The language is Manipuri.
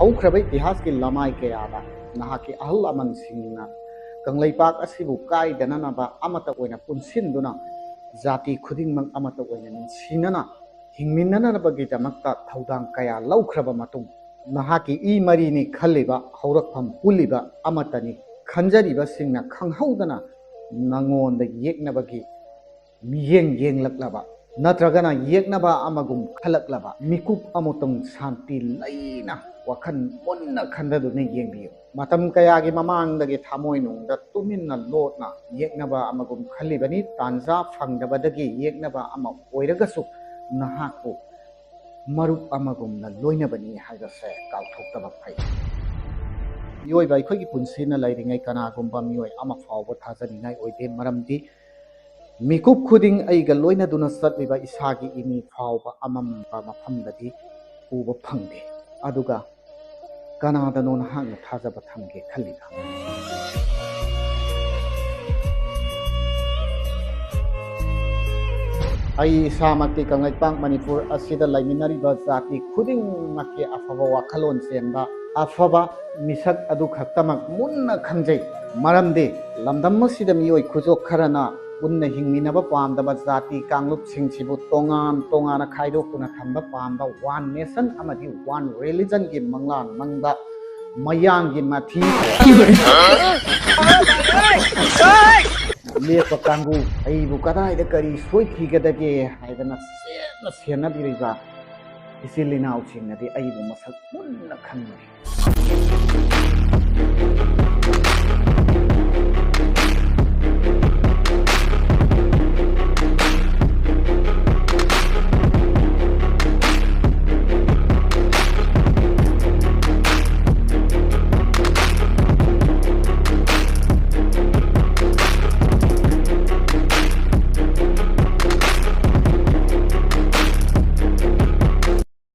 ꯍꯧꯈ꯭ꯔꯕ ꯏꯇꯤꯍꯥꯁꯀꯤ ꯂꯃꯥꯏ ꯀꯌꯥꯗ ꯅꯍꯥꯛꯀꯤ ꯑꯍꯜ ꯂꯃꯟꯁꯤꯡꯅ ꯀꯪꯂꯩꯄꯥꯛ ꯑꯁꯤꯕꯨ ꯀꯥꯏꯗꯅꯅꯕ ꯑꯃꯠꯇ ꯑꯣꯏꯅ ꯄꯨꯟꯁꯤꯟꯗꯨꯅ ꯖꯥꯇꯤ ꯈꯨꯗꯤꯡꯃꯛ ꯑꯃꯠꯇ ꯑꯣꯏꯅ ꯅꯨꯡꯁꯤꯅꯅ ꯍꯤꯡꯃꯤꯟꯅꯅꯕꯒꯤꯗꯃꯛꯇ ꯊꯧꯗꯥꯡ ꯀꯌꯥ ꯂꯧꯈ꯭ꯔꯕ ꯃꯇꯨꯡ ꯅꯍꯥꯛꯀꯤ ꯏ ꯃꯔꯤꯅꯤ ꯈꯜꯂꯤꯕ ꯍꯧꯔꯛꯐꯝ ꯄꯨꯜꯂꯤꯕ ꯑꯃꯠꯇꯅꯤ ꯈꯟꯖꯔꯤꯕꯁꯤꯡꯅ ꯈꯪꯍꯧꯗꯅ ꯅꯉꯣꯟꯗ ꯌꯦꯛꯅꯕꯒꯤ ꯃꯤꯠꯌꯦꯡ ꯌꯦꯡꯂꯛꯂꯕ ꯅꯠꯇ꯭ꯔꯒꯅ ꯌꯦꯛꯅꯕ ꯑꯃꯒꯨꯝ ꯈꯜꯂꯛꯂꯕ ꯃꯤꯀꯨꯞ ꯑꯃꯇꯪ ꯁꯥꯟꯇꯤ ꯂꯩꯅ ꯋꯥꯈꯜ ꯃꯨꯟꯅ ꯈꯟꯊꯗꯨꯅ ꯌꯦꯡꯕꯤꯌꯨ ꯃꯇꯝ ꯀꯌꯥꯒꯤ ꯃꯃꯥꯡꯗꯒꯤ ꯊꯃꯣꯏꯅꯨꯡꯗ ꯇꯨꯃꯤꯟꯅ ꯂꯣꯠꯅ ꯌꯦꯛꯅꯕ ꯑꯃꯒꯨꯝ ꯈꯜꯂꯤꯕꯅꯤ ꯇꯥꯟꯖꯥ ꯐꯪꯗꯕꯗꯒꯤ ꯌꯦꯛꯅꯕ ꯑꯃ ꯑꯣꯏꯔꯒꯁꯨ ꯅꯍꯥꯛꯄꯨ ꯃꯔꯨꯞ ꯑꯃꯒꯨꯝꯅ ꯂꯣꯏꯅꯕꯅꯤ ꯍꯥꯏꯕꯁꯦ ꯀꯥꯎꯊꯣꯛꯇꯕ ꯐꯩ ꯃꯤꯑꯣꯏꯕ ꯑꯩꯈꯣꯏꯒꯤ ꯄꯨꯟꯁꯤꯅ ꯂꯩꯔꯤꯉꯩ ꯀꯅꯥꯒꯨꯝꯕ ꯃꯤꯑꯣꯏ ꯑꯃ ꯐꯥꯎꯕ ꯊꯥꯖꯅꯤꯡꯉꯥꯏ ꯑꯣꯏꯗꯦ ꯃꯔꯝꯗꯤ ꯃꯤꯀꯨꯞ ꯈꯨꯗꯤꯡ ꯑꯩꯒ ꯂꯣꯏꯅꯗꯨꯅ ꯆꯠꯂꯤꯕ ꯏꯁꯥꯒꯤ ꯏꯃꯤ ꯐꯥꯎꯕ ꯑꯃꯝꯕ ꯃꯐꯝꯗꯗꯤ ꯎꯕ ꯐꯪꯗꯦ ꯑꯗꯨꯒ ꯀꯅꯥꯗꯅꯣ ꯅꯍꯥꯛꯅ ꯊꯥꯖꯕ ꯊꯝꯒꯦ ꯈꯜꯂꯤꯕ ꯑꯩ ꯏꯁꯥꯃꯛꯇꯤ ꯀꯪꯂꯩꯄꯥꯛ ꯃꯅꯤꯄꯨꯔ ꯑꯁꯤꯗ ꯂꯩꯃꯤꯟꯅꯔꯤꯕ ꯖꯥꯇꯤ ꯈꯨꯗꯤꯡꯃꯛꯀꯤ ꯑꯐꯕ ꯋꯥꯈꯜꯂꯣꯟ ꯆꯦꯟꯕ ꯑꯐꯕ ꯃꯤꯁꯛ ꯑꯗꯨ ꯈꯛꯇꯃꯛ ꯃꯨꯟꯅ ꯈꯪꯖꯩ ꯃꯔꯝꯗꯤ ꯂꯝꯗꯝ ꯑꯁꯤꯗ ꯃꯤꯑꯣꯏ ꯈꯨꯖꯣꯛ ꯈꯔꯅ ꯄꯨꯟꯅ ꯍꯤꯡꯃꯤꯟꯅꯕ ꯄꯥꯝꯗꯕ ꯖꯥꯇꯤ ꯀꯥꯡꯂꯨꯞꯁꯤꯡꯁꯤꯕꯨ ꯇꯣꯉꯥꯟ ꯇꯣꯉꯥꯟꯅ ꯈꯥꯏꯗꯣꯛꯇꯨꯅ ꯊꯝꯕ ꯄꯥꯝꯕ ꯋꯥꯟ ꯅꯦꯁꯟ ꯑꯃꯗꯤ ꯋꯥꯟ ꯔꯤꯂꯤꯖꯟꯒꯤ ꯃꯪꯂꯥꯟ ꯃꯪꯕ ꯃꯌꯥꯡꯒꯤ ꯃꯊꯤ ꯂꯦꯞꯄ ꯀꯥꯡꯕꯨ ꯑꯩꯕꯨ ꯀꯗꯥꯏꯗ ꯀꯔꯤ ꯁꯣꯏꯈꯤꯒꯗꯒꯦ ꯍꯥꯏꯗꯅ ꯆꯦꯠꯅ ꯁꯦꯟꯅꯕꯤꯔꯤꯕ ꯏꯆꯤꯜ ꯏꯅꯥꯎꯁꯤꯡꯅꯗꯤ ꯑꯩꯕꯨ ꯃꯁꯛ ꯃꯨꯟꯅ ꯈꯪꯕꯅꯤ